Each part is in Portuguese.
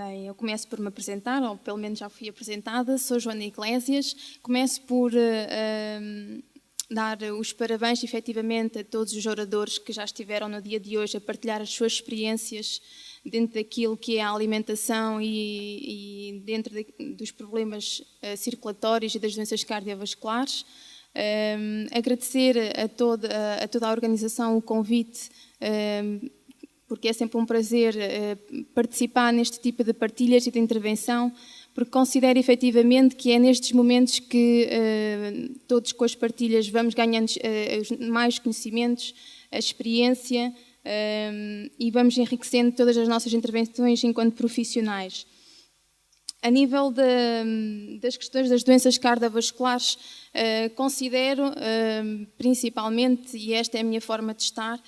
Bem, eu começo por me apresentar, ou pelo menos já fui apresentada. Sou Joana Iglesias. Começo por dar os parabéns, efetivamente, a todos os oradores que já estiveram no dia de hoje a partilhar as suas experiências dentro daquilo que é a alimentação e dentro dos problemas circulatórios e das doenças cardiovasculares. Agradecer a toda a organização o convite, porque é sempre um prazer participar neste tipo de partilhas e de intervenção, porque considero efetivamente que é nestes momentos que todos com as partilhas vamos ganhando mais conhecimentos, a experiência e vamos enriquecendo todas as nossas intervenções enquanto profissionais. A nível das questões das doenças cardiovasculares, considero principalmente, e esta é a minha forma de estar,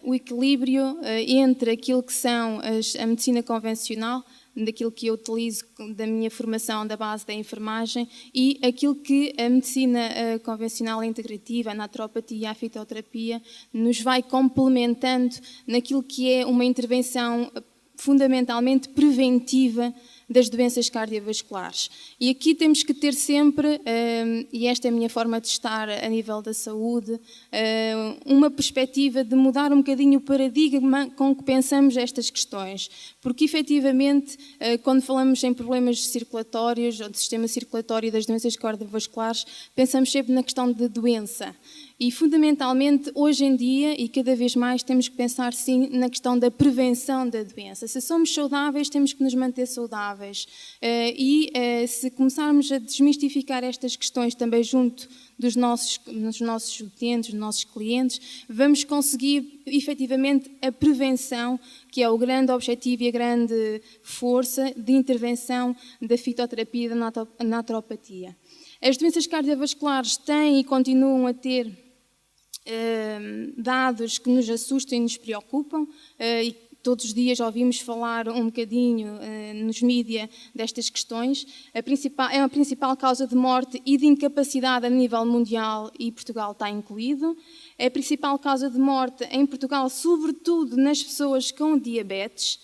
o equilíbrio entre aquilo que são a medicina convencional, daquilo que eu utilizo da minha formação da base da enfermagem, e aquilo que a medicina convencional integrativa, a naturopatia e a fitoterapia nos vai complementando naquilo que é uma intervenção fundamentalmente preventiva das doenças cardiovasculares. E aqui temos que ter sempre, e esta é a minha forma de estar a nível da saúde, uma perspectiva de mudar um bocadinho o paradigma com que pensamos estas questões. Porque, efetivamente, quando falamos em problemas circulatórios ou de sistema circulatório das doenças cardiovasculares, pensamos sempre na questão da doença. E, fundamentalmente, hoje em dia, e cada vez mais, temos que pensar, sim, na questão da prevenção da doença. Se somos saudáveis, temos que nos manter saudáveis. Se começarmos a desmistificar estas questões também junto dos nossos utentes, dos nossos clientes, vamos conseguir, efetivamente, a prevenção, que é o grande objetivo e a grande força de intervenção da fitoterapia e da naturopatia. As doenças cardiovasculares têm e continuam a ter dados que nos assustam e nos preocupam, e todos os dias ouvimos falar um bocadinho nos mídias destas questões. É a principal causa de morte e de incapacidade a nível mundial, e Portugal está incluído. É a principal causa de morte em Portugal, sobretudo nas pessoas com diabetes.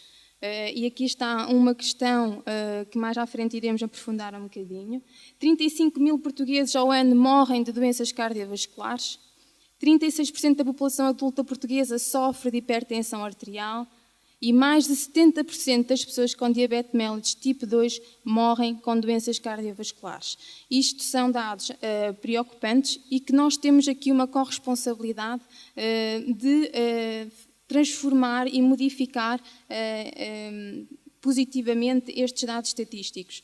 E aqui está uma questão que mais à frente iremos aprofundar um bocadinho. 35 mil portugueses ao ano morrem de doenças cardiovasculares. 36% da população adulta portuguesa sofre de hipertensão arterial e mais de 70% das pessoas com diabetes mellitus tipo 2 morrem com doenças cardiovasculares. Isto são dados preocupantes e que nós temos aqui uma corresponsabilidade de transformar e modificar positivamente estes dados estatísticos.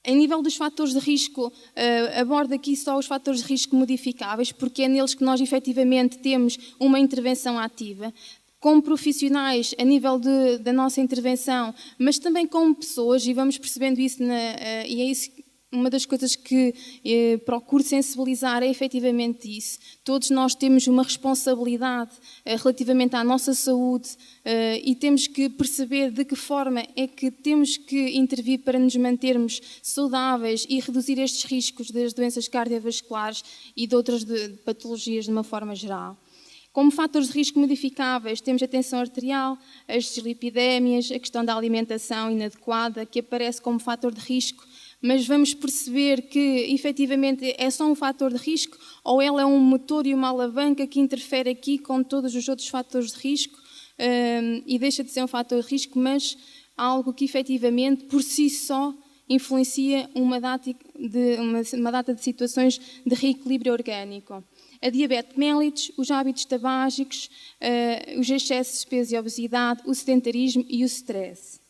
Em nível dos fatores de risco, abordo aqui só os fatores de risco modificáveis, porque é neles que nós efetivamente temos uma intervenção ativa, como profissionais a nível da nossa intervenção, mas também como pessoas, e vamos percebendo isso, e é isso. Uma das coisas que procuro sensibilizar é efetivamente isso. Todos nós temos uma responsabilidade relativamente à nossa saúde e temos que perceber de que forma é que temos que intervir para nos mantermos saudáveis e reduzir estes riscos das doenças cardiovasculares e de outras patologias de uma forma geral. Como fatores de risco modificáveis, temos a tensão arterial, as dislipidémias, a questão da alimentação inadequada, que aparece como fator de risco, mas vamos perceber que, efetivamente, é só um fator de risco ou ela é um motor e uma alavanca que interfere aqui com todos os outros fatores de risco e deixa de ser um fator de risco, mas algo que, efetivamente, por si só, influencia uma data de situações de reequilíbrio orgânico. A diabetes mellitus, os hábitos tabágicos, os excessos de peso e obesidade, o sedentarismo e o stress.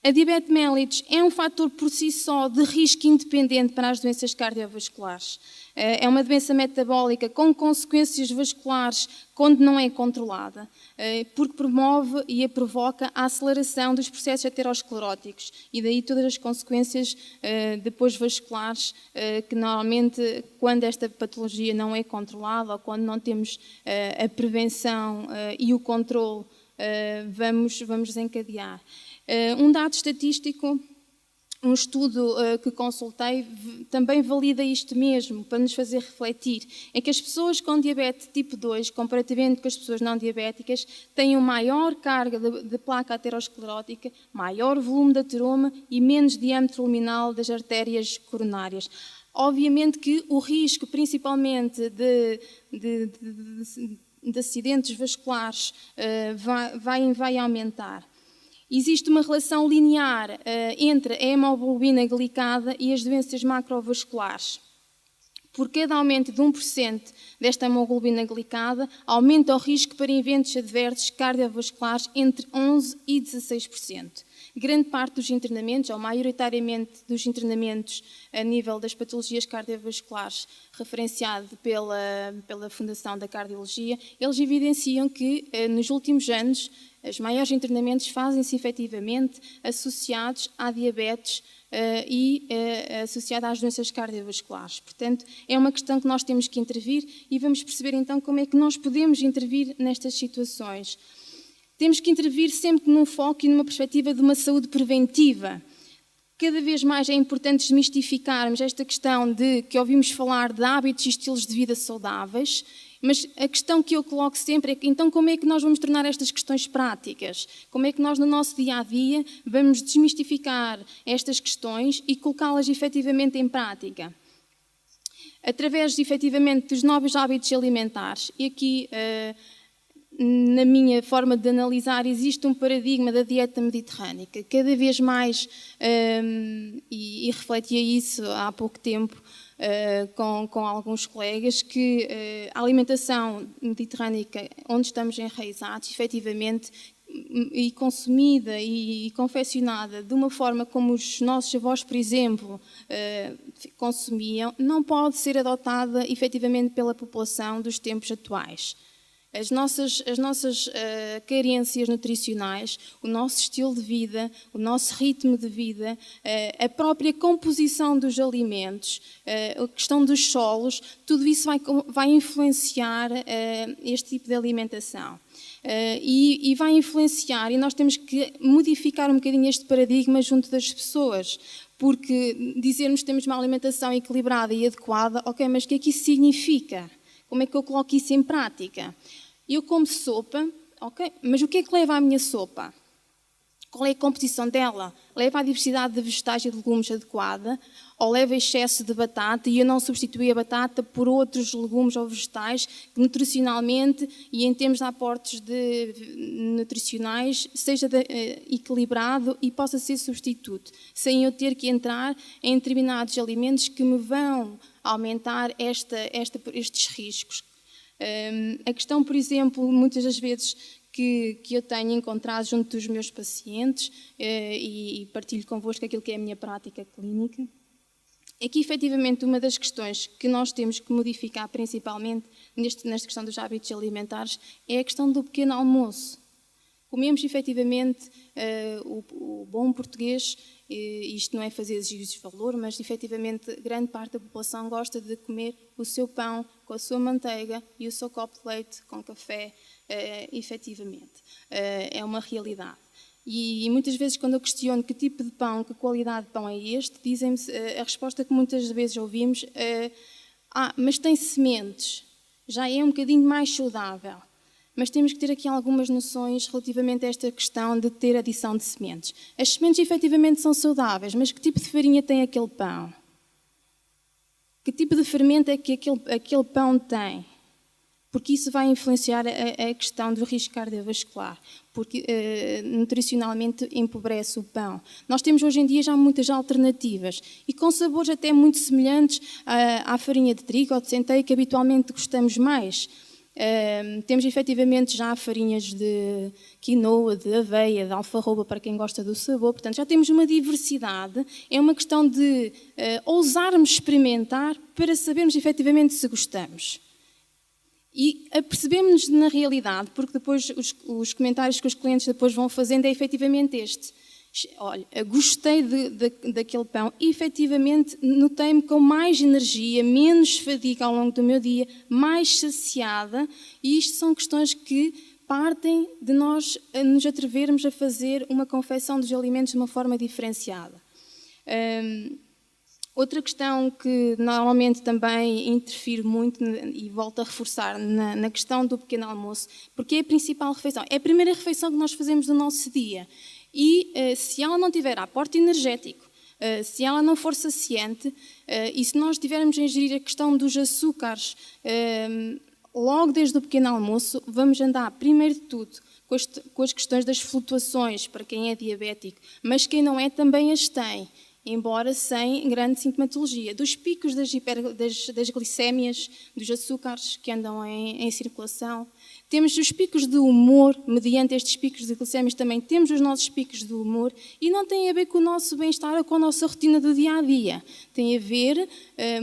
A diabetes mellitus é um fator por si só de risco independente para as doenças cardiovasculares. É uma doença metabólica com consequências vasculares quando não é controlada, porque promove e provoca a aceleração dos processos ateroscleróticos e daí todas as consequências depois vasculares que normalmente quando esta patologia não é controlada ou quando não temos a prevenção e o controle vamos desencadear. Um dado estatístico Um estudo que consultei também valida isto mesmo, para nos fazer refletir. É que as pessoas com diabetes tipo 2, comparativamente com as pessoas não diabéticas, têm uma maior carga de placa aterosclerótica, maior volume de ateroma e menos diâmetro luminal das artérias coronárias. Obviamente que o risco, principalmente de acidentes vasculares, vai aumentar. Existe uma relação linear entre a hemoglobina glicada e as doenças macrovasculares. Por cada aumento de 1% desta hemoglobina glicada, aumenta o risco para eventos adversos cardiovasculares entre 11% e 16%. Grande parte dos internamentos, ou maioritariamente dos internamentos a nível das patologias cardiovasculares, referenciado pela Fundação da Cardiologia, eles evidenciam que, nos últimos anos, os maiores internamentos fazem-se efetivamente associados à diabetes e associada às doenças cardiovasculares. Portanto, é uma questão que nós temos que intervir e vamos perceber então como é que nós podemos intervir nestas situações. Temos que intervir sempre num foco e numa perspectiva de uma saúde preventiva. Cada vez mais é importante desmistificarmos esta questão de que ouvimos falar de hábitos e estilos de vida saudáveis, mas a questão que eu coloco sempre é que, então, como é que nós vamos tornar estas questões práticas? Como é que nós, no nosso dia-a-dia, vamos desmistificar estas questões e colocá-las efetivamente em prática? Através, efetivamente, dos novos hábitos alimentares. E aqui, na minha forma de analisar, existe um paradigma da dieta mediterrânica. Cada vez mais, e refletia isso há pouco tempo, com alguns colegas, que a alimentação mediterrânica, onde estamos enraizados, efetivamente, e consumida e confeccionada de uma forma como os nossos avós, por exemplo, consumiam, não pode ser adotada efetivamente pela população dos tempos atuais. As nossas carências nutricionais, o nosso estilo de vida, o nosso ritmo de vida, a própria composição dos alimentos, a questão dos solos, tudo isso vai influenciar este tipo de alimentação. E vai influenciar, e nós temos que modificar um bocadinho este paradigma junto das pessoas, porque dizermos que temos uma alimentação equilibrada e adequada, ok, mas o que é que isso significa? Como é que eu coloco isso em prática? Eu como sopa, ok, mas o que é que leva à minha sopa? Qual é a composição dela? Leva a diversidade de vegetais e de legumes adequada? Ou leva excesso de batata e eu não substituí a batata por outros legumes ou vegetais que nutricionalmente e em termos de aportes nutricionais seja equilibrado e possa ser substituto, sem eu ter que entrar em determinados alimentos que me vão aumentar estes riscos. A questão, por exemplo, muitas das vezes que eu tenho encontrado junto dos meus pacientes e partilho convosco aquilo que é a minha prática clínica, é que efetivamente uma das questões que nós temos que modificar principalmente nesta questão dos hábitos alimentares é a questão do pequeno almoço. Comemos efetivamente o bom português, isto não é fazer juízos de valor, mas efetivamente grande parte da população gosta de comer o seu pão com a sua manteiga e o seu copo de leite com café, efetivamente. É uma realidade. E muitas vezes quando eu questiono que tipo de pão, que qualidade de pão é este, dizem-me, a resposta que muitas vezes ouvimos é mas tem sementes, já é um bocadinho mais saudável. Mas temos que ter aqui algumas noções relativamente a esta questão de ter adição de sementes. As sementes efetivamente são saudáveis, mas que tipo de farinha tem aquele pão? Que tipo de fermento é que aquele pão tem? Porque isso vai influenciar a questão do risco cardiovascular, porque nutricionalmente empobrece o pão. Nós temos hoje em dia já muitas alternativas e com sabores até muito semelhantes à farinha de trigo ou de centeio que habitualmente gostamos mais. Temos efetivamente já farinhas de quinoa, de aveia, de alfarroba para quem gosta do sabor, portanto já temos uma diversidade, é uma questão de ousarmos experimentar para sabermos efetivamente se gostamos. E apercebemos-nos na realidade, porque depois os comentários que os clientes depois vão fazendo é efetivamente este. Olha, gostei daquele pão e efetivamente notei-me com mais energia, menos fadiga ao longo do meu dia, mais saciada, e isto são questões que partem de nós nos atrevermos a fazer uma confecção dos alimentos de uma forma diferenciada. Outra questão que normalmente também interfere muito, e volto a reforçar, na questão do pequeno almoço, porque é a principal refeição, é a primeira refeição que nós fazemos no nosso dia. E se ela não tiver aporte energético, se ela não for saciante, e se nós tivermos a ingerir a questão dos açúcares logo desde o pequeno almoço, vamos andar, primeiro de tudo, com as questões das flutuações, para quem é diabético, mas quem não é também as tem, embora sem grande sintomatologia, dos picos das glicémias, dos açúcares que andam em circulação. Temos os picos de humor, mediante estes picos de glicémias também temos os nossos picos de humor, e não tem a ver com o nosso bem-estar ou com a nossa rotina do dia-a-dia. Tem a ver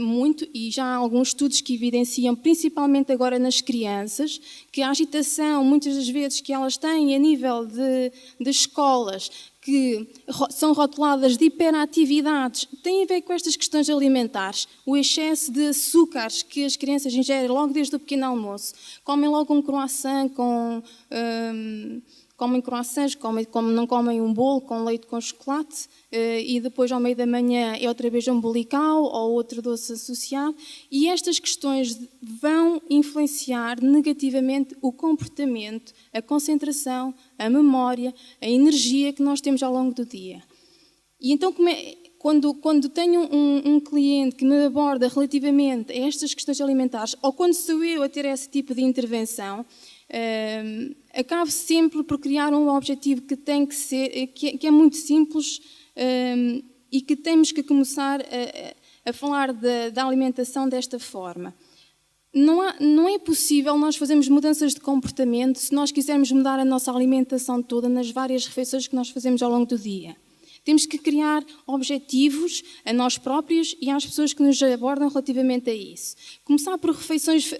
muito, e já há alguns estudos que evidenciam, principalmente agora nas crianças, que a agitação, muitas das vezes, que elas têm a nível de escolas, que são rotuladas de hiperatividades, têm a ver com estas questões alimentares, o excesso de açúcares que as crianças ingerem logo desde o pequeno almoço, comem logo um croissant comem croissants, não comem um bolo com leite com chocolate, e depois ao meio da manhã é outra vez um bolical ou outro doce associado, e estas questões vão influenciar negativamente o comportamento, a concentração, a memória, a energia que nós temos ao longo do dia. E então, quando tenho um cliente que me aborda relativamente a estas questões alimentares, ou quando sou eu a ter esse tipo de intervenção, acabo sempre por criar um objetivo que tem que ser, que é muito simples, e que temos que começar a falar da alimentação desta forma. Não é possível nós fazermos mudanças de comportamento se nós quisermos mudar a nossa alimentação toda nas várias refeições que nós fazemos ao longo do dia. Temos que criar objetivos a nós próprios e às pessoas que nos abordam relativamente a isso. Começar por refeições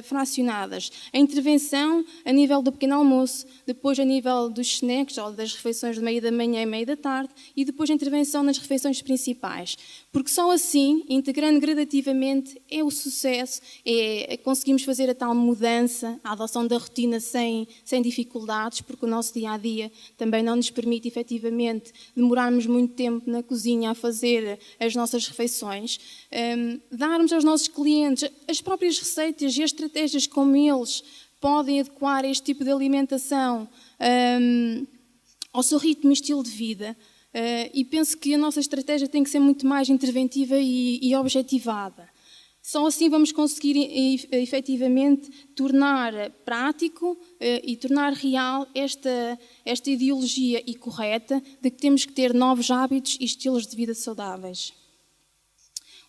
fracionadas. A intervenção a nível do pequeno almoço, depois a nível dos snacks ou das refeições de meio da manhã e meio da tarde, e depois a intervenção nas refeições principais. Porque só assim, integrando gradativamente, é o sucesso, conseguimos fazer a tal mudança, a adoção da rotina sem dificuldades, porque o nosso dia-a-dia também não nos permite efetivamente demorarmos muito tempo na cozinha a fazer as nossas refeições, darmos aos nossos clientes as próprias receitas e as estratégias como eles podem adequar este tipo de alimentação ao seu ritmo e estilo de vida. E penso que a nossa estratégia tem que ser muito mais interventiva e objetivada. Só assim vamos conseguir efetivamente tornar prático e tornar real esta ideologia e correta de que temos que ter novos hábitos e estilos de vida saudáveis.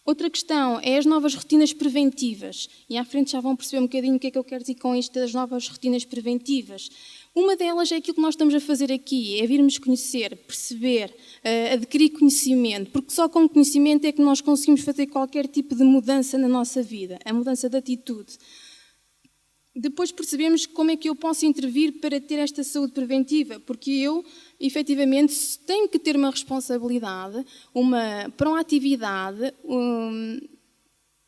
Outra questão é as novas rotinas preventivas. E à frente já vão perceber um bocadinho o que é que eu quero dizer com isto das novas rotinas preventivas. Uma delas é aquilo que nós estamos a fazer aqui, é virmos conhecer, perceber, adquirir conhecimento, porque só com conhecimento é que nós conseguimos fazer qualquer tipo de mudança na nossa vida, a mudança de atitude. Depois percebemos como é que eu posso intervir para ter esta saúde preventiva, porque eu, efetivamente, tenho que ter uma responsabilidade, uma proatividade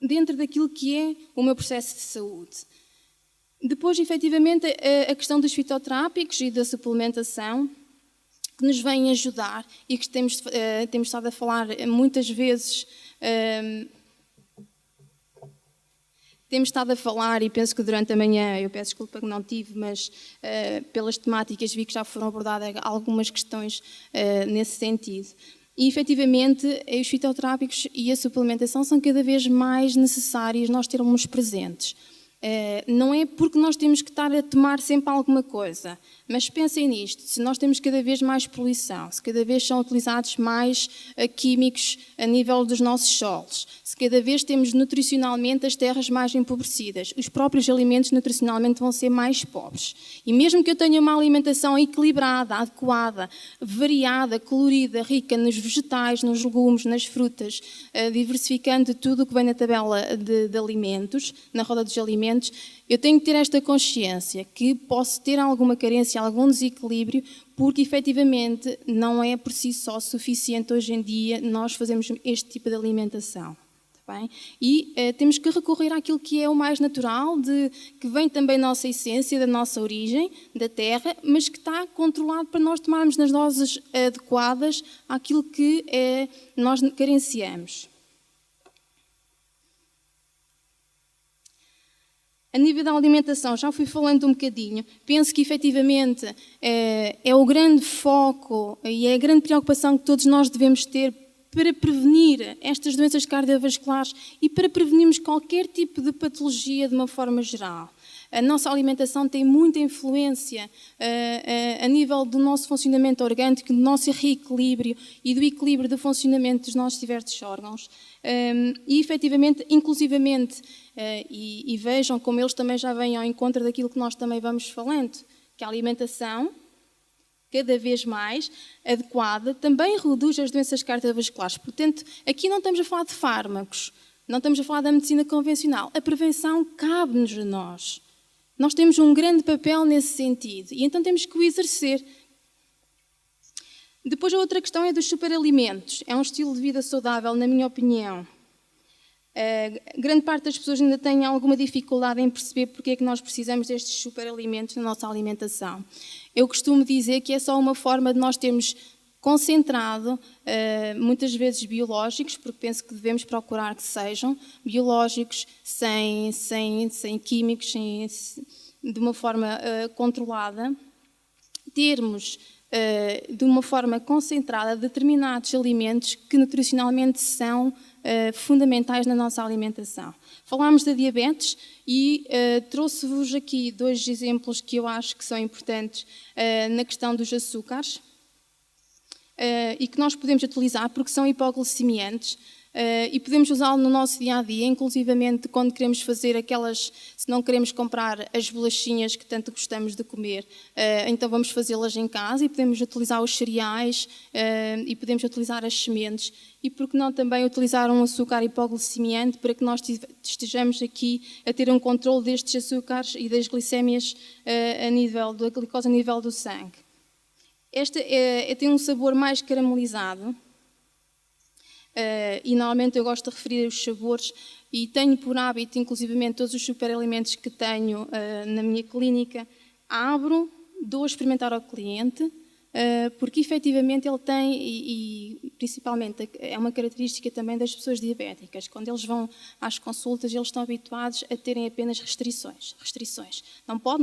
dentro daquilo que é o meu processo de saúde. Depois, efetivamente, a questão dos fitoterápicos e da suplementação, que nos vêm ajudar e que temos estado a falar muitas vezes. Temos estado a falar, e penso que durante a manhã, eu peço desculpa que não tive, mas pelas temáticas vi que já foram abordadas algumas questões nesse sentido. E, efetivamente, os fitoterápicos e a suplementação são cada vez mais necessários nós termos presentes. Não é porque nós temos que estar a tomar sempre alguma coisa, mas pensem nisto, se nós temos cada vez mais poluição, se cada vez são utilizados mais químicos a nível dos nossos solos, se cada vez temos nutricionalmente as terras mais empobrecidas, os próprios alimentos nutricionalmente vão ser mais pobres. E mesmo que eu tenha uma alimentação equilibrada, adequada, variada, colorida, rica nos vegetais, nos legumes, nas frutas, diversificando tudo o que vem na tabela de alimentos, na roda dos alimentos, eu tenho que ter esta consciência que posso ter alguma carência, algum desequilíbrio, porque efetivamente não é por si só suficiente hoje em dia nós fazermos este tipo de alimentação. Tá Bem? E temos que recorrer àquilo que é o mais natural, que vem também da nossa essência, da nossa origem, da terra, mas que está controlado para nós tomarmos nas doses adequadas àquilo que nós carenciamos. A nível da alimentação, já fui falando um bocadinho, penso que efetivamente é o grande foco e é a grande preocupação que todos nós devemos ter para prevenir estas doenças cardiovasculares e para prevenirmos qualquer tipo de patologia de uma forma geral. A nossa alimentação tem muita influência a nível do nosso funcionamento orgânico, do nosso reequilíbrio e do equilíbrio do funcionamento dos nossos diversos órgãos. E, efetivamente, inclusivamente, e vejam como eles também já vêm ao encontro daquilo que nós também vamos falando, que a alimentação, cada vez mais adequada, também reduz as doenças cardiovasculares. Portanto, aqui não estamos a falar de fármacos, não estamos a falar da medicina convencional. A prevenção cabe-nos a nós. Nós temos um grande papel nesse sentido e então temos que o exercer. Depois a outra questão é dos superalimentos. É um estilo de vida saudável, na minha opinião. Grande parte das pessoas ainda tem alguma dificuldade em perceber porque é que nós precisamos destes superalimentos na nossa alimentação. Eu costumo dizer que é só uma forma de nós termos concentrado, muitas vezes biológicos, porque penso que devemos procurar que sejam biológicos, sem químicos, de uma forma controlada, termos de uma forma concentrada determinados alimentos que nutricionalmente são fundamentais na nossa alimentação. Falámos da diabetes e trouxe-vos aqui 2 exemplos que eu acho que são importantes na questão dos açúcares e que nós podemos utilizar porque são hipoglicemiantes e podemos usá-lo no nosso dia-a-dia, inclusivamente quando queremos fazer se não queremos comprar as bolachinhas que tanto gostamos de comer, então vamos fazê-las em casa e podemos utilizar os cereais e podemos utilizar as sementes e por que não também utilizar um açúcar hipoglicemiante para que nós estejamos aqui a ter um controle destes açúcares e das glicémias da glicose a nível do sangue. Esta tem um sabor mais caramelizado. E normalmente eu gosto de referir os sabores e tenho por hábito, inclusivamente todos os superalimentos que tenho na minha clínica, abro, dou a experimentar ao cliente, porque efetivamente ele tem, e principalmente é uma característica também das pessoas diabéticas, quando eles vão às consultas eles estão habituados a terem apenas restrições. Não pode,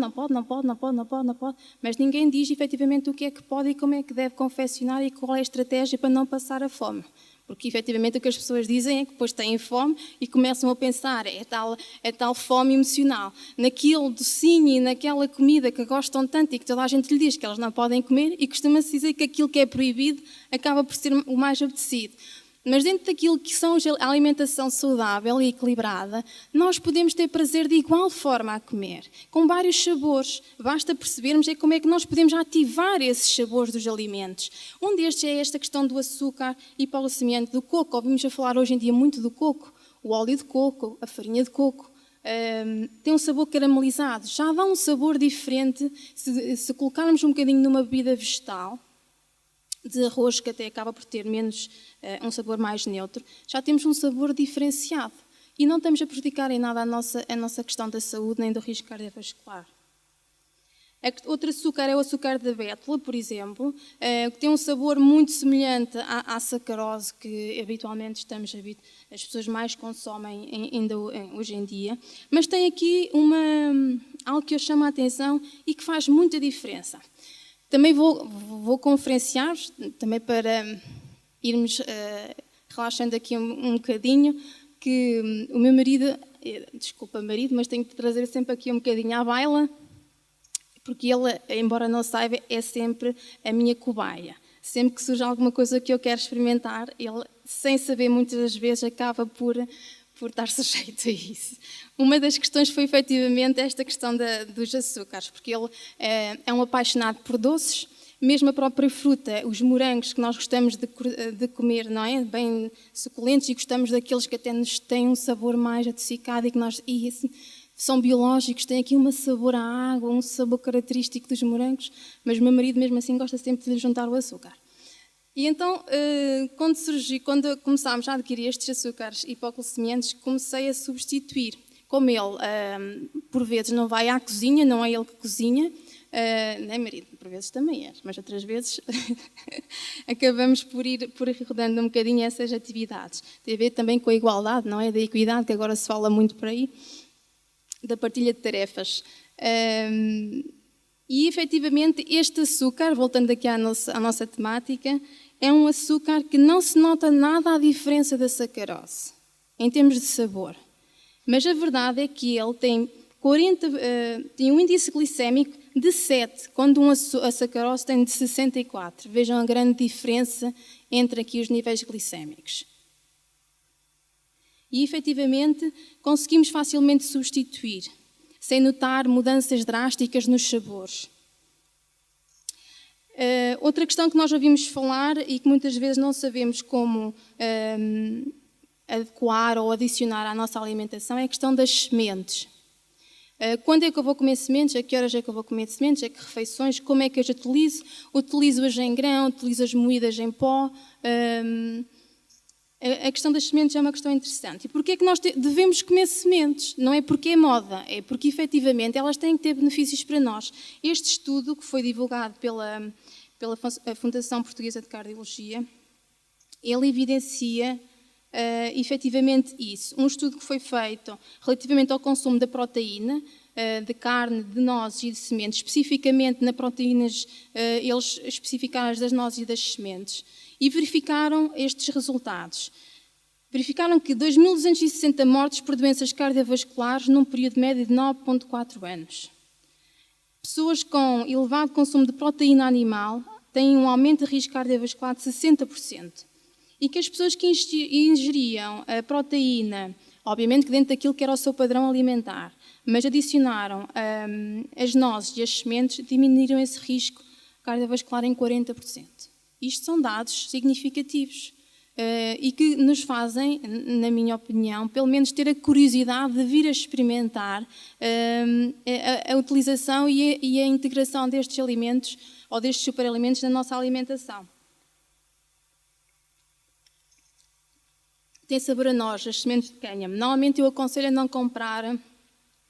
mas ninguém diz efetivamente o que é que pode e como é que deve confeccionar e qual é a estratégia para não passar a fome. Porque, efetivamente, o que as pessoas dizem é que depois têm fome e começam a pensar, é tal fome emocional, naquele docinho e naquela comida que gostam tanto e que toda a gente lhe diz que elas não podem comer e costuma-se dizer que aquilo que é proibido acaba por ser o mais apetecido. Mas dentro daquilo que são a alimentação saudável e equilibrada, nós podemos ter prazer de igual forma a comer, com vários sabores. Basta percebermos como é que nós podemos ativar esses sabores dos alimentos. Um destes é esta questão do açúcar hipoglicemiante do coco. Ouvimos a falar hoje em dia muito do coco, o óleo de coco, a farinha de coco. Tem um sabor caramelizado, já dá um sabor diferente se colocarmos um bocadinho numa bebida vegetal, de arroz, que até acaba por ter menos, um sabor mais neutro, já temos um sabor diferenciado. E não estamos a prejudicar em nada a nossa questão da saúde nem do risco cardiovascular. Outro açúcar é o açúcar da bétula, por exemplo, que tem um sabor muito semelhante à sacarose que habitualmente as pessoas mais consomem ainda hoje em dia. Mas tem aqui algo que eu chamo a atenção e que faz muita diferença. Também vou conferenciar, também para irmos relaxando aqui um bocadinho, que o meu marido, desculpa marido, mas tenho que trazer sempre aqui um bocadinho à baila, porque ele, embora não saiba, é sempre a minha cobaia. Sempre que surge alguma coisa que eu quero experimentar, ele, sem saber muitas das vezes, acaba por estar sujeito a isso. Uma das questões foi efetivamente esta questão dos açúcares, porque ele é um apaixonado por doces, mesmo a própria fruta, os morangos que nós gostamos de comer, não é? Bem suculentos e gostamos daqueles que até nos têm um sabor mais adocicado e assim, são biológicos, têm aqui um sabor à água, um sabor característico dos morangos, mas o meu marido mesmo assim gosta sempre de lhe juntar o açúcar. E então, quando começámos a adquirir estes açúcares hipoglicemiantes, comecei a substituir. Como ele, por vezes, não vai à cozinha, não é ele que cozinha, nem marido, por vezes também é, mas outras vezes acabamos por ir rodando um bocadinho essas atividades. Tem a ver também com a igualdade, não é? Da equidade, que agora se fala muito por aí, da partilha de tarefas. E, efetivamente, este açúcar, voltando aqui à nossa temática, é um açúcar que não se nota nada a diferença da sacarose, em termos de sabor. Mas a verdade é que ele tem um índice glicémico de 7, quando a sacarose tem de 64. Vejam a grande diferença entre aqui os níveis glicémicos. E, efetivamente, conseguimos facilmente substituir, sem notar mudanças drásticas nos sabores. Outra questão que nós ouvimos falar e que muitas vezes não sabemos como adequar ou adicionar à nossa alimentação é a questão das sementes. Quando é que eu vou comer sementes? A que horas é que eu vou comer sementes? A que refeições? Como é que eu as utilizo? Utilizo-as em grão? Utilizo-as moídas em pó? A questão das sementes é uma questão interessante. E porquê é que nós devemos comer sementes? Não é porque é moda, é porque efetivamente elas têm que ter benefícios para nós. Este estudo, que foi divulgado pela Fundação Portuguesa de Cardiologia, ele evidencia efetivamente isso. Um estudo que foi feito relativamente ao consumo da proteína, de carne, de nozes e de sementes, especificamente nas proteínas, eles especificaram as das nozes e das sementes, e verificaram estes resultados. Verificaram que 2.260 mortes por doenças cardiovasculares num período médio de 9,4 anos. Pessoas com elevado consumo de proteína animal têm um aumento de risco cardiovascular de 60%. E que as pessoas que ingeriam a proteína, obviamente que dentro daquilo que era o seu padrão alimentar, mas adicionaram as nozes e as sementes, diminuíram esse risco cardiovascular em 40%. Isto são dados significativos e que nos fazem, na minha opinião, pelo menos ter a curiosidade de vir a experimentar a utilização e a integração destes alimentos ou destes superalimentos na nossa alimentação. Tem sabor a noz, as sementes de cânhamo. Normalmente eu aconselho a não comprar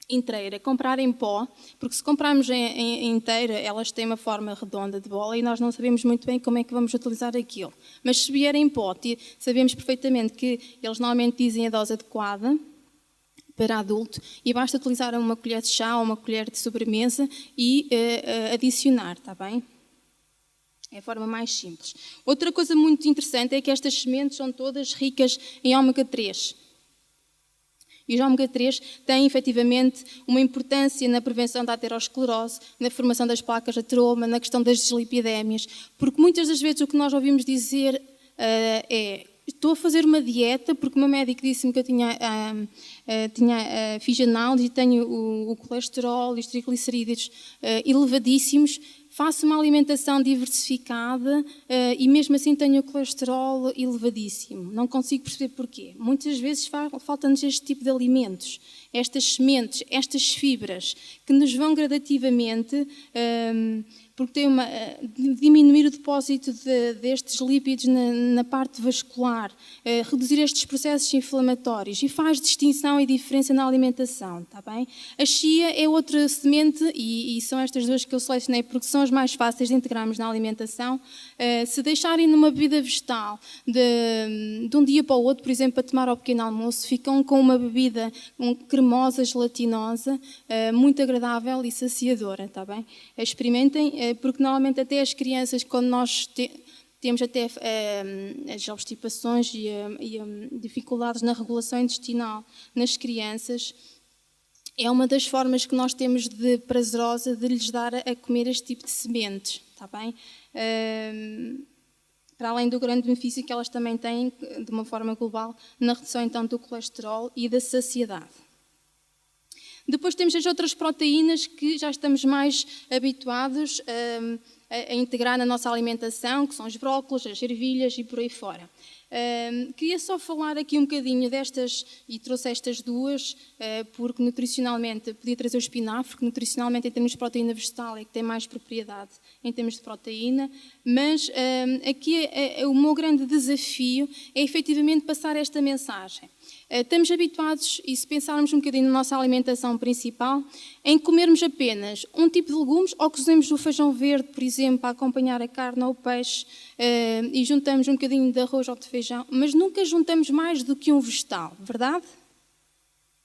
inteira, comprar em pó, porque se comprarmos em inteira, elas têm uma forma redonda de bola e nós não sabemos muito bem como é que vamos utilizar aquilo. Mas se vier em pó, sabemos perfeitamente que eles normalmente dizem a dose adequada para adulto e basta utilizar uma colher de chá ou uma colher de sobremesa e adicionar, está bem? É a forma mais simples. Outra coisa muito interessante é que estas sementes são todas ricas em ômega 3. E os ômega 3 têm, efetivamente, uma importância na prevenção da aterosclerose, na formação das placas de ateroma, na questão das dislipidémias, porque muitas das vezes o que nós ouvimos dizer é: estou a fazer uma dieta porque o meu médico disse-me que eu tinha fiz análise e tenho o colesterol e os triglicerídeos elevadíssimos. Faço uma alimentação diversificada e mesmo assim tenho o colesterol elevadíssimo. Não consigo perceber porquê. Muitas vezes falta-nos este tipo de alimentos, estas sementes, estas fibras, que nos vão gradativamente, porque tem diminuir o depósito destes lípidos na parte vascular, reduzir estes processos inflamatórios e faz distinção e diferença na alimentação, está bem? A chia é outra semente e são estas duas que eu selecionei porque são as mais fáceis de integrarmos na alimentação. Se deixarem numa bebida vegetal de um dia para o outro, por exemplo, para tomar ao pequeno almoço, ficam com uma bebida cremosa, gelatinosa, muito agradável e saciadora, está bem? Experimentem, porque normalmente até as crianças, quando nós temos até as obstipações e dificuldades na regulação intestinal nas crianças, é uma das formas que nós temos de prazerosa de lhes dar a comer este tipo de sementes, está bem? Para além do grande benefício que elas também têm, de uma forma global, na redução então do colesterol e da saciedade. Depois temos as outras proteínas que já estamos mais habituados a integrar na nossa alimentação, que são os brócolos, as ervilhas e por aí fora. Queria só falar aqui um bocadinho destas, e trouxe estas duas, porque nutricionalmente podia trazer o espinafre, que nutricionalmente em termos de proteína vegetal é que tem mais propriedade em termos de proteína, mas aqui o meu grande desafio é efetivamente passar esta mensagem. Estamos habituados, e se pensarmos um bocadinho na nossa alimentação principal, em comermos apenas um tipo de legumes, ou cozemos o feijão verde, por exemplo, para acompanhar a carne ou o peixe, e juntamos um bocadinho de arroz ou de feijão, mas nunca juntamos mais do que um vegetal, verdade?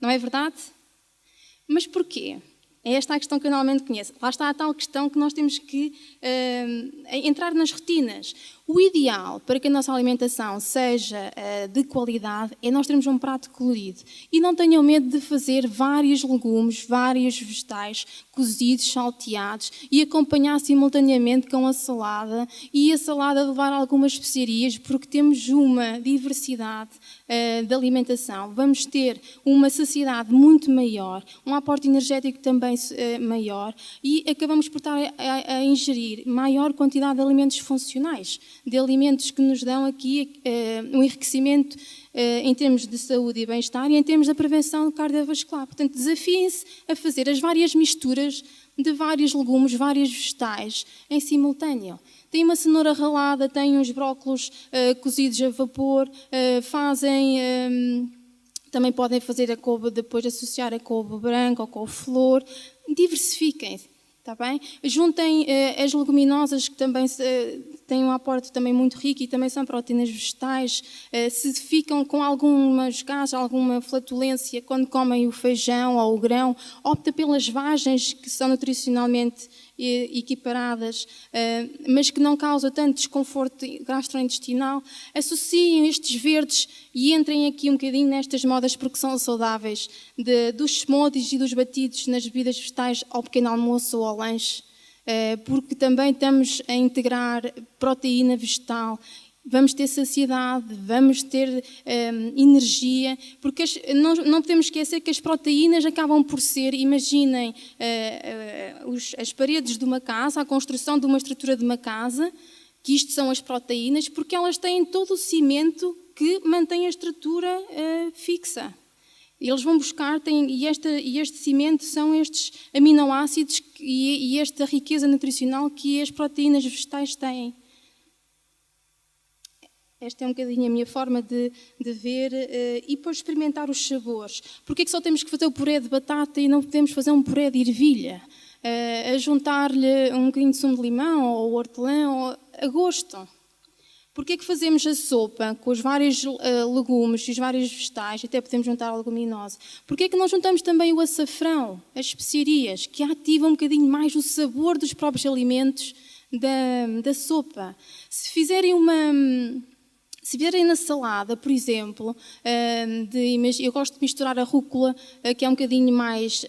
Não é verdade? Mas porquê? É esta a questão que eu normalmente conheço. Lá está a tal questão que nós temos que entrar nas rotinas. O ideal para que a nossa alimentação seja de qualidade é nós termos um prato colorido. E não tenham medo de fazer vários legumes, vários vegetais cozidos, salteados e acompanhar simultaneamente com a salada e a salada levar algumas especiarias, porque temos uma diversidade de alimentação. Vamos ter uma saciedade muito maior, um aporte energético também maior e acabamos por estar a ingerir maior quantidade de alimentos funcionais, de alimentos que nos dão aqui um enriquecimento em termos de saúde e bem-estar e em termos da prevenção cardiovascular. Portanto, desafiem-se a fazer as várias misturas de vários legumes, vários vegetais em simultâneo. Tem uma cenoura ralada, tem uns brócolos cozidos a vapor, também podem fazer a couve, depois associar a couve branca ou couve-flor. Diversifiquem-se, está bem? Juntem as leguminosas, que também têm um aporte também muito rico e também são proteínas vegetais. Se ficam com algumas gases, alguma flatulência quando comem o feijão ou o grão, opta pelas vagens, que são nutricionalmente equiparadas, mas que não causam tanto desconforto gastrointestinal. Associem estes verdes e entrem aqui um bocadinho nestas modas, porque são saudáveis, dos smoothies e dos batidos nas bebidas vegetais ao pequeno almoço ou ao lanche, porque também estamos a integrar proteína vegetal. Vamos ter saciedade, vamos ter energia, porque não podemos esquecer que as proteínas acabam por ser, imaginem, as paredes de uma casa, a construção de uma estrutura de uma casa, que isto são as proteínas, porque elas têm todo o cimento que mantém a estrutura fixa. Eles vão buscar, e este cimento são estes aminoácidos e esta riqueza nutricional que as proteínas vegetais têm. Esta é um bocadinho a minha forma de ver e depois experimentar os sabores. Porquê que só temos que fazer o puré de batata e não podemos fazer um puré de ervilha? A juntar-lhe um bocadinho de sumo de limão ou hortelã ou a gosto. Porquê que fazemos a sopa com os vários legumes e os vários vegetais, até podemos juntar a leguminosa? Porquê que não juntamos também o açafrão, as especiarias, que ativam um bocadinho mais o sabor dos próprios alimentos da sopa? Se fizerem na salada, por exemplo, eu gosto de misturar a rúcula, que é um bocadinho mais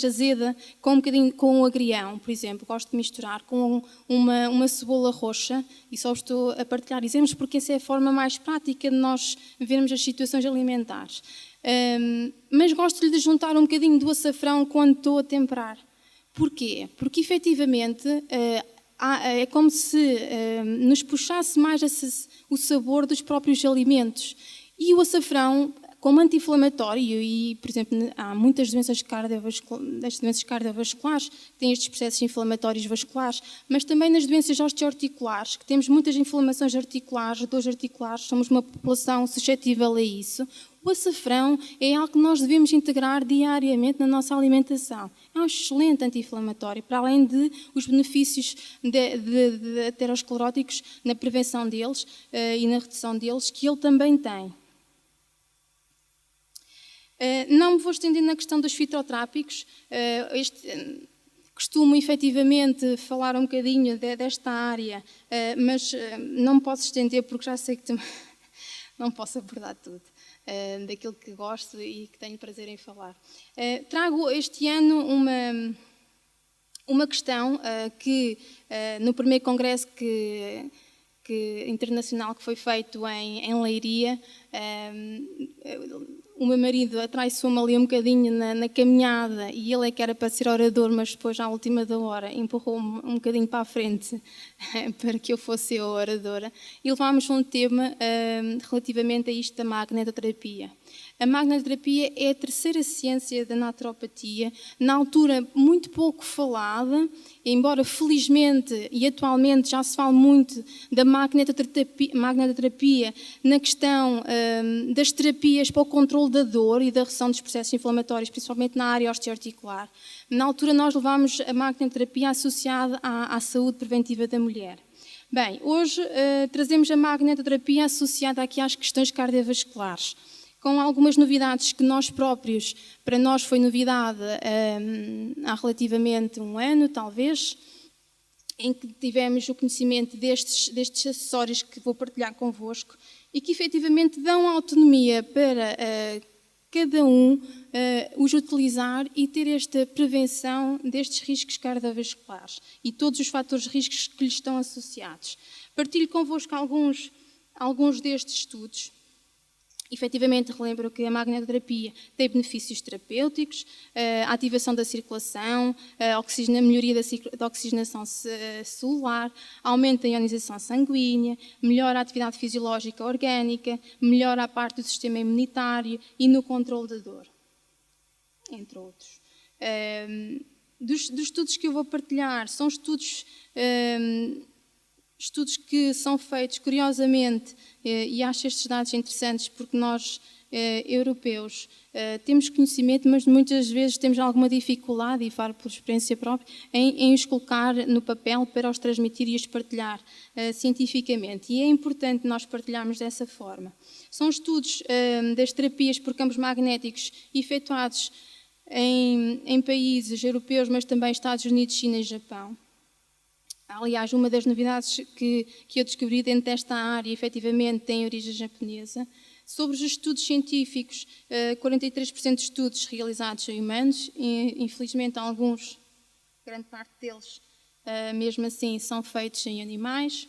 azeda, com o agrião, por exemplo. Gosto de misturar com uma cebola roxa, e só estou a partilhar exemplos porque essa é a forma mais prática de nós vermos as situações alimentares. Mas gosto de juntar um bocadinho do açafrão quando estou a temperar. Porquê? Porque, efetivamente, é como se nos puxasse mais o sabor dos próprios alimentos. E o açafrão, como anti-inflamatório, e, por exemplo, há muitas doenças cardiovasculares que têm estes processos inflamatórios vasculares, mas também nas doenças osteoarticulares, que temos muitas inflamações articulares, dores articulares, somos uma população suscetível a isso. O açafrão é algo que nós devemos integrar diariamente na nossa alimentação. É um excelente anti-inflamatório, para além de os benefícios de ateroscleróticos na prevenção deles e na redução deles, que ele também tem. Não me vou estender na questão dos fitotrópicos. Costumo efetivamente falar um bocadinho desta área, mas não me posso estender porque já sei que também não posso abordar tudo. Daquilo que gosto e que tenho prazer em falar. Trago este ano uma questão que no primeiro congresso internacional que foi feito em Leiria, o meu marido atraiçoou-me ali um bocadinho na caminhada e ele é que era para ser orador, mas depois, à última da hora, empurrou-me um bocadinho para a frente para que eu fosse eu a oradora. E levámos um tema relativamente a isto da magnetoterapia. A magnetoterapia é a terceira ciência da naturopatia, na altura muito pouco falada, embora felizmente e atualmente já se fala muito da magnetoterapia na questão das terapias para o controle da dor e da redução dos processos inflamatórios, principalmente na área osteoarticular. Na altura nós levámos a magnetoterapia associada à saúde preventiva da mulher. Bem, hoje trazemos a magnetoterapia associada aqui às questões cardiovasculares, com algumas novidades que nós próprios, para nós foi novidade há relativamente um ano, talvez, em que tivemos o conhecimento destes acessórios que vou partilhar convosco e que efetivamente dão autonomia para cada um os utilizar e ter esta prevenção destes riscos cardiovasculares e todos os fatores de riscos que lhes estão associados. Partilho convosco alguns destes estudos. Efetivamente, relembro que a magnetoterapia tem benefícios terapêuticos, a ativação da circulação, a melhoria da oxigenação celular, aumenta a ionização sanguínea, melhora a atividade fisiológica orgânica, melhora a parte do sistema imunitário e no controle da dor, entre outros. Dos estudos que eu vou partilhar, são estudos que são feitos, curiosamente, e acho estes dados interessantes porque nós, europeus, temos conhecimento, mas muitas vezes temos alguma dificuldade, e falo por experiência própria, em os colocar no papel para os transmitir e os partilhar cientificamente. E é importante nós partilharmos dessa forma. São estudos das terapias por campos magnéticos efetuados em países europeus, mas também Estados Unidos, China e Japão. Aliás, uma das novidades que eu descobri dentro desta área, efetivamente, tem origem japonesa. Sobre os estudos científicos, 43% de estudos realizados em humanos, e, infelizmente alguns, grande parte deles, mesmo assim, são feitos em animais.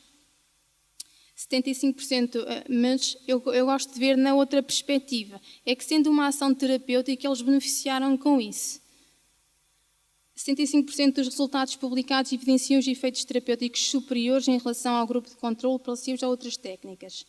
75%, mas eu gosto de ver na outra perspectiva, é que sendo uma ação terapêutica, eles beneficiaram com isso. 75% dos resultados publicados evidenciam os efeitos terapêuticos superiores em relação ao grupo de controle relativos a outras técnicas.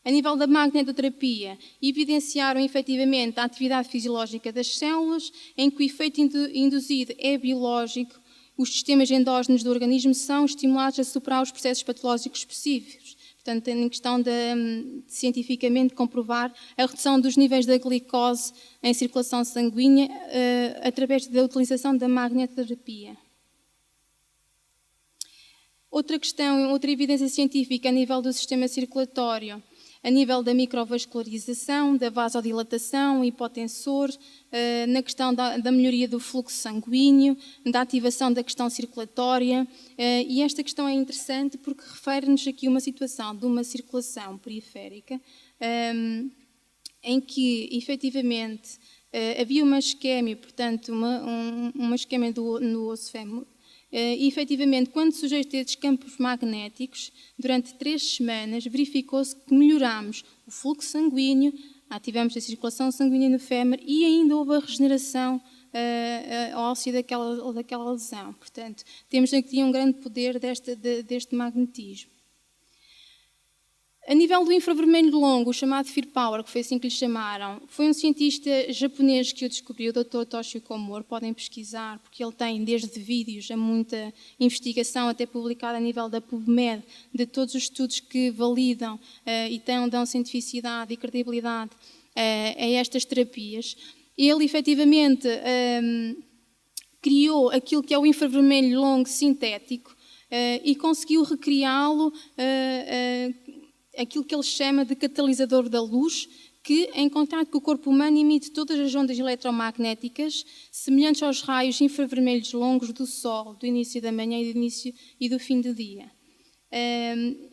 A nível da magnetoterapia, evidenciaram efetivamente a atividade fisiológica das células, em que o efeito induzido é biológico, os sistemas endógenos do organismo são estimulados a superar os processos patológicos específicos. Portanto, em questão de cientificamente comprovar a redução dos níveis da glicose em circulação sanguínea através da utilização da magnetoterapia. Outra questão, outra evidência científica a nível do sistema circulatório, a nível da microvascularização, da vasodilatação, hipotensor, na questão da melhoria do fluxo sanguíneo, da ativação da questão circulatória. E esta questão é interessante porque refere-nos aqui uma situação de uma circulação periférica em que, efetivamente, havia uma isquémia, portanto, uma isquémia no osso fémur. E, efetivamente, quando sujeito a estes campos magnéticos, durante 3 semanas, verificou-se que melhorámos o fluxo sanguíneo, ativamos a circulação sanguínea no fémur e ainda houve a regeneração óssea daquela lesão. Portanto, temos aqui um grande poder deste magnetismo. A nível do infravermelho longo, o chamado Firepower, que foi assim que lhe chamaram, foi um cientista japonês que o descobriu, o Dr. Toshio Komori. Podem pesquisar, porque ele tem desde vídeos a muita investigação, até publicada a nível da PubMed, de todos os estudos que validam e dão cientificidade e credibilidade a estas terapias. Ele, efetivamente, criou aquilo que é o infravermelho longo sintético e conseguiu recriá-lo aquilo que ele chama de catalisador da luz, que, em contato com o corpo humano, emite todas as ondas eletromagnéticas semelhantes aos raios infravermelhos longos do Sol, do início da manhã e do início e do fim do dia.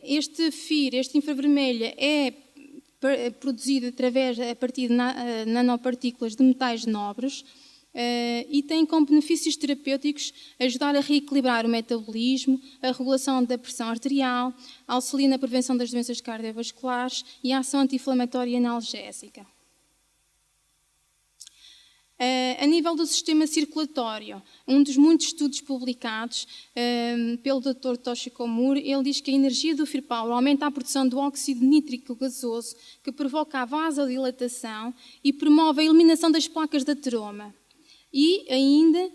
Este FIR, este infravermelho, é produzido a partir de nanopartículas de metais nobres, e tem como benefícios terapêuticos ajudar a reequilibrar o metabolismo, a regulação da pressão arterial, auxilia na prevenção das doenças cardiovasculares e a ação anti-inflamatória e analgésica. A nível do sistema circulatório, um dos muitos estudos publicados pelo Dr. Toshiko Komura, ele diz que a energia do Firpower aumenta a produção do óxido nítrico gasoso, que provoca a vasodilatação e promove a eliminação das placas de ateroma. E ainda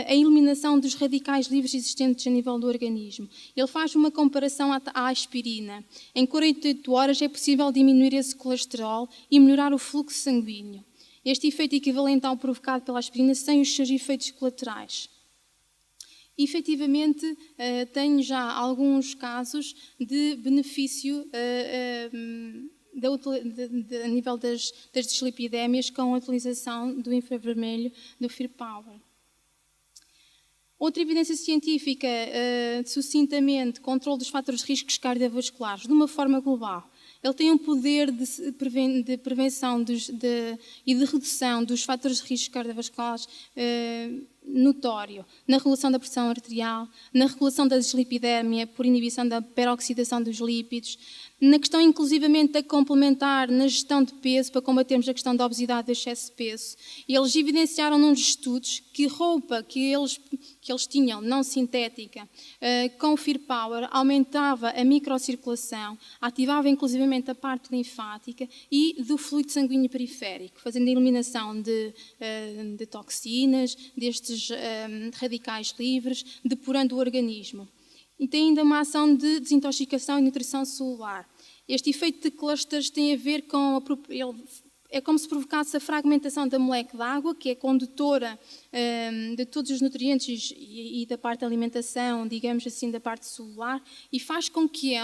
a eliminação dos radicais livres existentes a nível do organismo. Ele faz uma comparação à aspirina. Em 48 horas é possível diminuir esse colesterol e melhorar o fluxo sanguíneo. Este efeito equivalente ao provocado pela aspirina sem os seus efeitos colaterais. E, efetivamente, tenho já alguns casos de benefício a nível das dislipidémias com a utilização do infravermelho do Firpower. Outra evidência científica, sucintamente, controle dos fatores de riscos cardiovasculares, de uma forma global. Ele tem um poder de prevenção e de redução dos fatores de risco cardiovasculares notório na regulação da pressão arterial, na regulação da dislipidemia por inibição da peroxidação dos lípidos, na questão inclusivamente da complementar na gestão de peso para combatermos a questão da obesidade e do excesso de peso. E eles evidenciaram nos estudos que roupa que eles tinham, não sintética, com Firpower, aumentava a microcirculação, ativava inclusivamente a parte linfática e do fluido sanguíneo periférico, fazendo a eliminação de toxinas, destes radicais livres, depurando o organismo. E tem ainda uma ação de desintoxicação e nutrição celular. Este efeito de clusters tem a ver com... É como se provocasse a fragmentação da molécula de água, que é condutora de todos os nutrientes e da parte da alimentação, digamos assim, da parte celular, e faz com que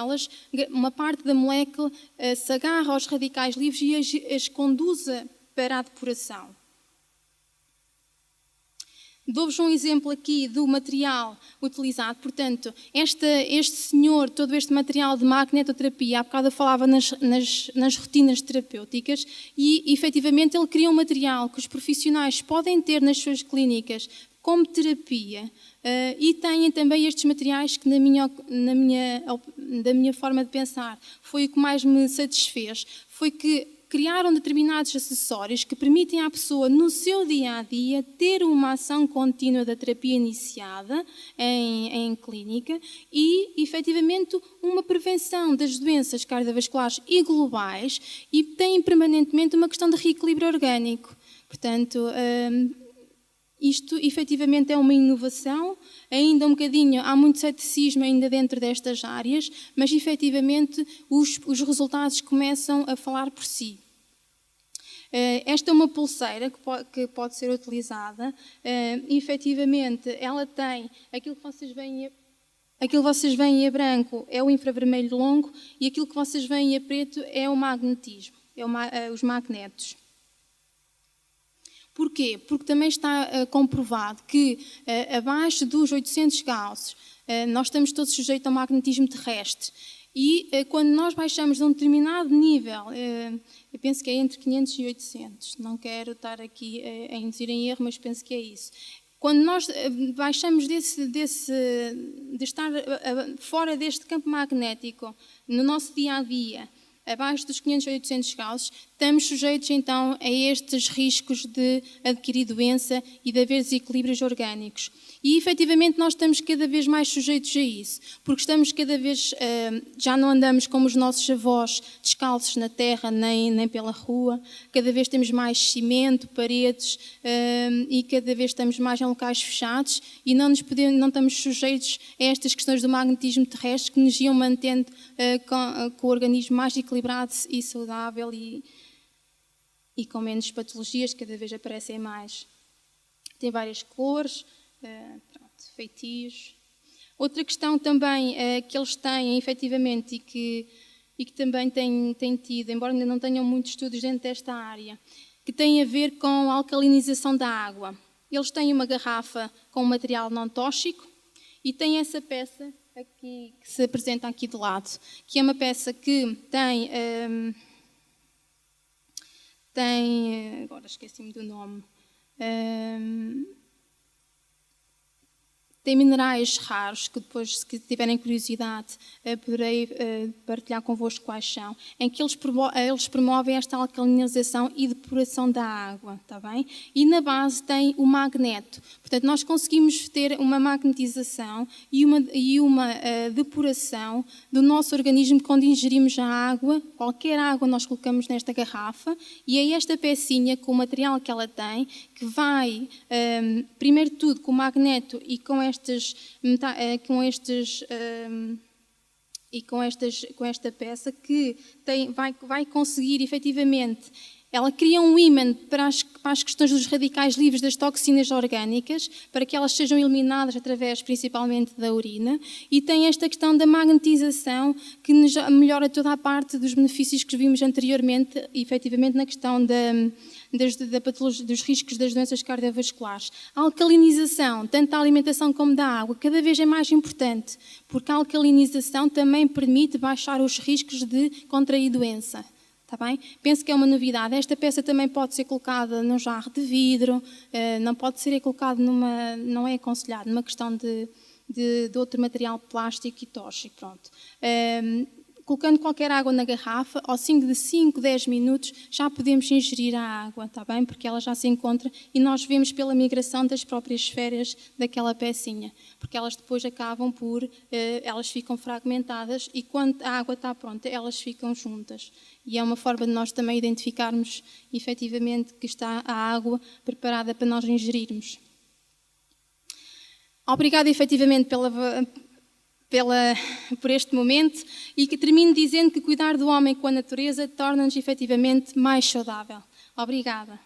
uma parte da molécula se agarre aos radicais livres e as conduza para a depuração. Dou-vos um exemplo aqui do material utilizado. Portanto, este senhor, todo este material de magnetoterapia, há bocado eu falava nas rotinas terapêuticas e, efetivamente, ele cria um material que os profissionais podem ter nas suas clínicas como terapia e têm também estes materiais que, da minha forma de pensar, foi o que mais me satisfez, foi que criaram determinados acessórios que permitem à pessoa, no seu dia-a-dia, ter uma ação contínua da terapia iniciada em clínica e, efetivamente, uma prevenção das doenças cardiovasculares e globais e têm permanentemente uma questão de reequilíbrio orgânico. Portanto, isto, efetivamente, é uma inovação. Ainda um bocadinho, há muito ceticismo ainda dentro destas áreas, mas, efetivamente, os resultados começam a falar por si. Esta é uma pulseira que pode ser utilizada. Efetivamente, ela tem aquilo que vocês veem a branco é o infravermelho longo e aquilo que vocês veem a preto é o magnetismo, os magnetos. Porquê? Porque também está comprovado que abaixo dos 800 Gauss nós estamos todos sujeitos ao magnetismo terrestre e quando nós baixamos de um determinado nível, eu penso que é entre 500 e 800, não quero estar aqui a induzir em erro, mas penso que é isso. Quando nós baixamos de estar fora deste campo magnético no nosso dia-a-dia, abaixo dos 500 a 800 Gauss, estamos sujeitos então a estes riscos de adquirir doença e de haver desequilíbrios orgânicos. E, efetivamente, nós estamos cada vez mais sujeitos a isso, porque estamos cada vez, já não andamos como os nossos avós, descalços na terra nem pela rua, cada vez temos mais cimento, paredes e cada vez estamos mais em locais fechados e não estamos sujeitos a estas questões do magnetismo terrestre que nos iam mantendo com o organismo mais equilibrado e saudável e com menos patologias, cada vez aparecem mais. Tem várias cores, feitios. Outra questão também que eles têm, efetivamente, e que também têm tido, embora ainda não tenham muitos estudos dentro desta área, que tem a ver com a alcalinização da água. Eles têm uma garrafa com um material não tóxico e têm essa peça aqui, que se apresenta aqui de lado, que é uma peça que tem agora esqueci-me do nome, Tem minerais raros, que depois, se tiverem curiosidade, poderei partilhar convosco quais são, em que eles promovem esta alcalinização e depuração da água, está bem? E na base tem o magneto. Portanto, nós conseguimos ter uma magnetização e uma depuração do nosso organismo quando ingerimos a água. Qualquer água nós colocamos nesta garrafa e é esta pecinha, com o material que ela tem, que vai, primeiro de tudo, com o magneto e com esta peça que vai conseguir efetivamente. Ela cria um ímã para as questões dos radicais livres das toxinas orgânicas, para que elas sejam eliminadas através principalmente da urina, e tem esta questão da magnetização, que melhora toda a parte dos benefícios que vimos anteriormente, efetivamente na questão da patologia, dos riscos das doenças cardiovasculares. A alcalinização, tanto da alimentação como da água, cada vez é mais importante, porque a alcalinização também permite baixar os riscos de contrair doença. Está bem? Penso que é uma novidade. Esta peça também pode ser colocada num jarro de vidro, não pode ser colocada não é aconselhado, numa questão de outro material plástico e tóxico. Pronto. Colocando qualquer água na garrafa, ao 5 a 10 minutos, já podemos ingerir a água, está bem? Porque ela já se encontra e nós vemos pela migração das próprias esferas daquela pecinha. Porque elas depois acabam elas ficam fragmentadas e quando a água está pronta, elas ficam juntas. E é uma forma de nós também identificarmos, efetivamente, que está a água preparada para nós ingerirmos. Obrigada, efetivamente, por este momento, e que termino dizendo que cuidar do homem com a natureza torna-nos efetivamente mais saudável. Obrigada.